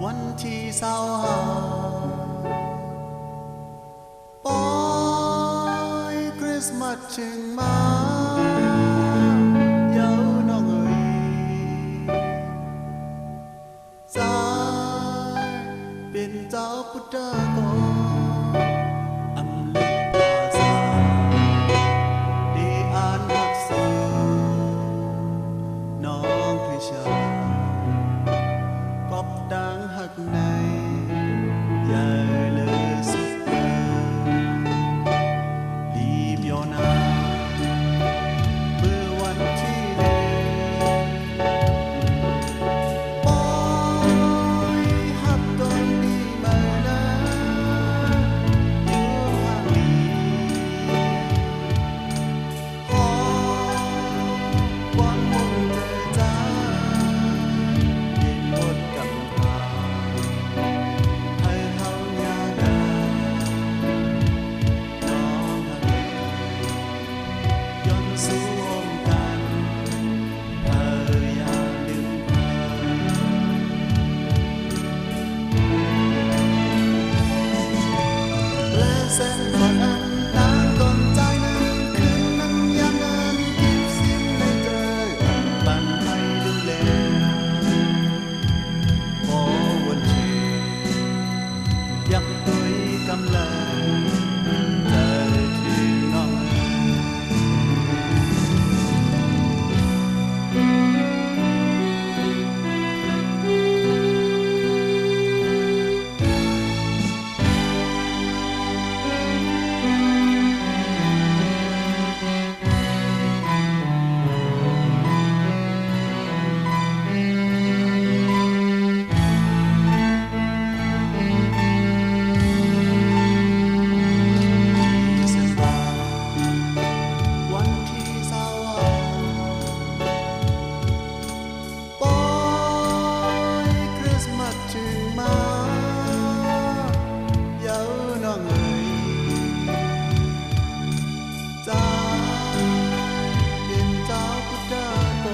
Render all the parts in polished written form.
วันที่เศร้าหาปล่อยคริสต์มาสจึงมาเย้าน้องเอ๋ยสายเป็นเจ้าพุทธกรอำลึกภาษาได้อ่านหนังสือน้องคือชากอบดังหักในอย่าเลยสุดดีบยอนาเมื่อวันที่หนึ่งปล่อยหักตอนปีใหม่นะอยู่ห่างนี้ขอความมุ่งเธอจ้าเย็นหมดกำพาให้เฮาอยากได้น้องหักย้อนสู่อ้อมกันเธออย่าลืมเธอและเส้นฝันอันนานก่อนใจนั้นคืนนั้นยังเงินเก็บสิ้นในเธอปั่นให้ดูแลพอวันที่ยักตุยกำลังเธอที่น้องวันที่เศร้าหาปล่อยคริสต์มาสจึงมาเย้าน้องเอ๋ยจ้าเป็นเจ้าพุทธกร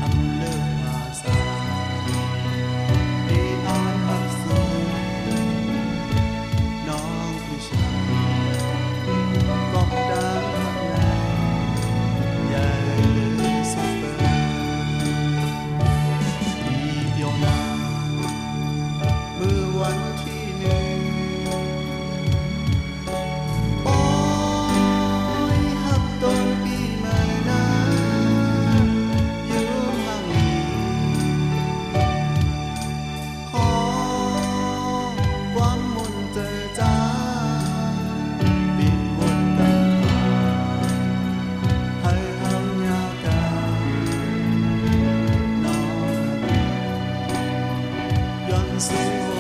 อำเลิกภาษาได้อ่านอักษรน้องคือชากอบดังหักในอย่าเลยสุดเปิดดีเดียวนาเมื่อวันที่หนึ่งปล่อยหักตอนปีใหม่นะอยู่ห่างนี้ขอความมุ่งเธอจ้าปิดวนกันให้เฮาอยากกันน้องย้อนสู่